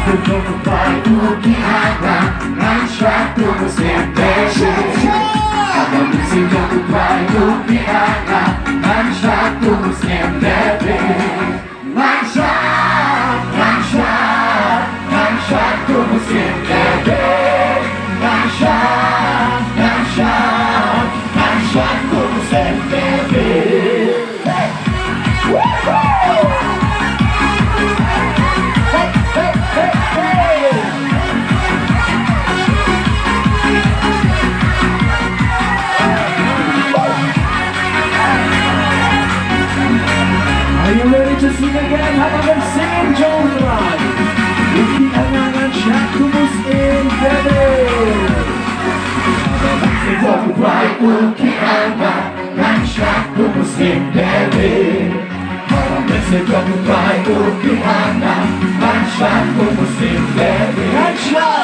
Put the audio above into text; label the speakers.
Speaker 1: Vai o que haga, I'm trapped to the same baby. I'm missing the vai o que haga, I'm trapped to the same baby. I'm trapped to the same baby. I'm trapped to the same baby.
Speaker 2: Are you ready to sing again? Haba can sing Jong Trai. Hindi angangan siya kumusin, baby.
Speaker 1: Vai o que haga, I'm trapped to the same baby. Você como vai o que haga, I'm trapped to the same baby.